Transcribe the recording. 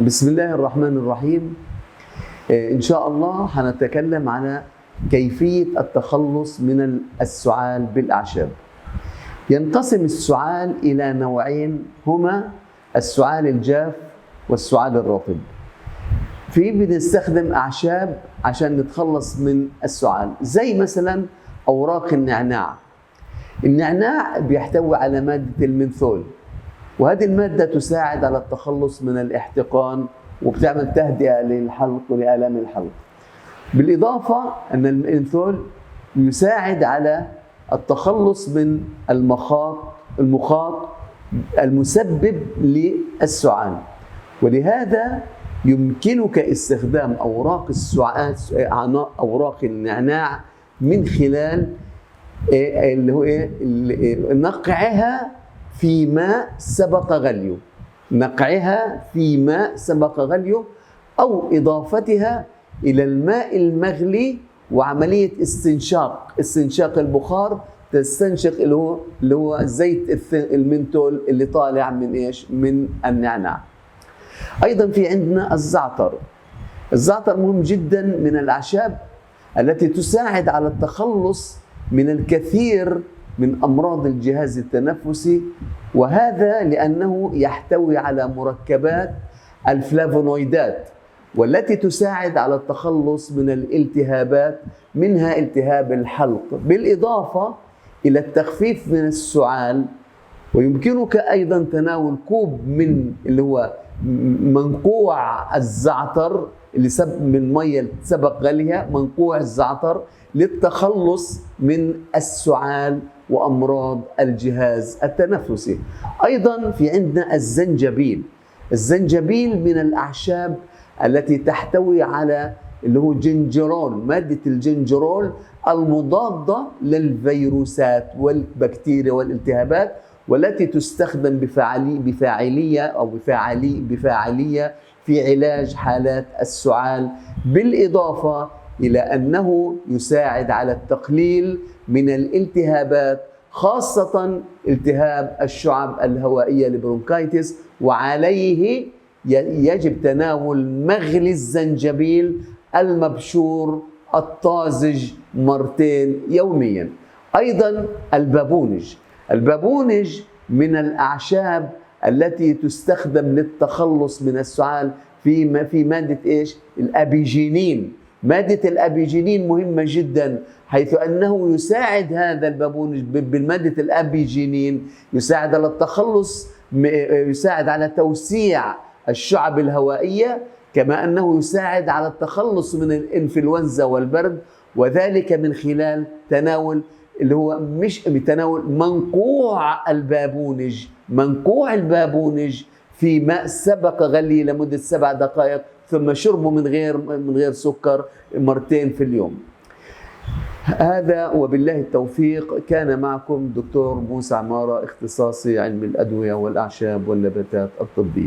بسم الله الرحمن الرحيم. إن شاء الله هنتكلم على كيفية التخلص من السعال بالأعشاب. ينقسم السعال إلى نوعين، هما السعال الجاف والسعال الرطب. بنستخدم أعشاب عشان نتخلص من السعال، زي مثلا أوراق النعناع. النعناع بيحتوي على مادة المنثول، وهذه المادة تساعد على التخلص من الاحتقان وبتعمل تهدئة للحلق ولآلام الحلق. بالإضافة أن المنثول يساعد على التخلص من المخاط المسبب للسعال، ولهذا يمكنك استخدام أوراق النعناع من خلال نقعها في ماء سبق غليه، أو إضافتها إلى الماء المغلي وعملية استنشاق البخار، تستنشق اللي هو زيت المنثول اللي طالع من النعناع. أيضا في عندنا الزعتر مهم جدا من الأعشاب التي تساعد على التخلص من الكثير من أمراض الجهاز التنفسي، وهذا لأنه يحتوي على مركبات الفلافونويدات، والتي تساعد على التخلص من الالتهابات، منها التهاب الحلق، بالإضافة إلى التخفيف من السعال. ويمكنك أيضا تناول كوب من اللي هو منقوع الزعتر اللي من مية سبق غليها، منقوع الزعتر، للتخلص من السعال وأمراض الجهاز التنفسي. أيضا في عندنا الزنجبيل من الأعشاب التي تحتوي على اللي هو مادة الجنجرول المضادة للفيروسات والبكتيريا والالتهابات، والتي تستخدم بفاعلية في علاج حالات السعال، بالإضافة إلى أنه يساعد على التقليل من الالتهابات، خاصة التهاب الشعب الهوائية البرونكايتس. وعليه يجب تناول مغلي الزنجبيل المبشور الطازج 2 مرات يوميا. أيضا البابونج من الأعشاب التي تستخدم للتخلص من السعال في مادة الأبيجينين. مادة الأبيجينين مهمة جدا، حيث أنه يساعد هذا البابونج بالمادة الأبيجينين يساعد على التخلص، يساعد على توسيع الشعب الهوائية، كما أنه يساعد على التخلص من الإنفلونزا والبرد، وذلك من خلال تناول منقوع البابونج في ماء سبق غلي لمدة 7 دقائق، ثم شربه من غير سكر 2 مرات في اليوم. هذا وبالله التوفيق. كان معكم دكتور موسى عمارة، اختصاصي علم الأدوية والأعشاب والنباتات الطبية.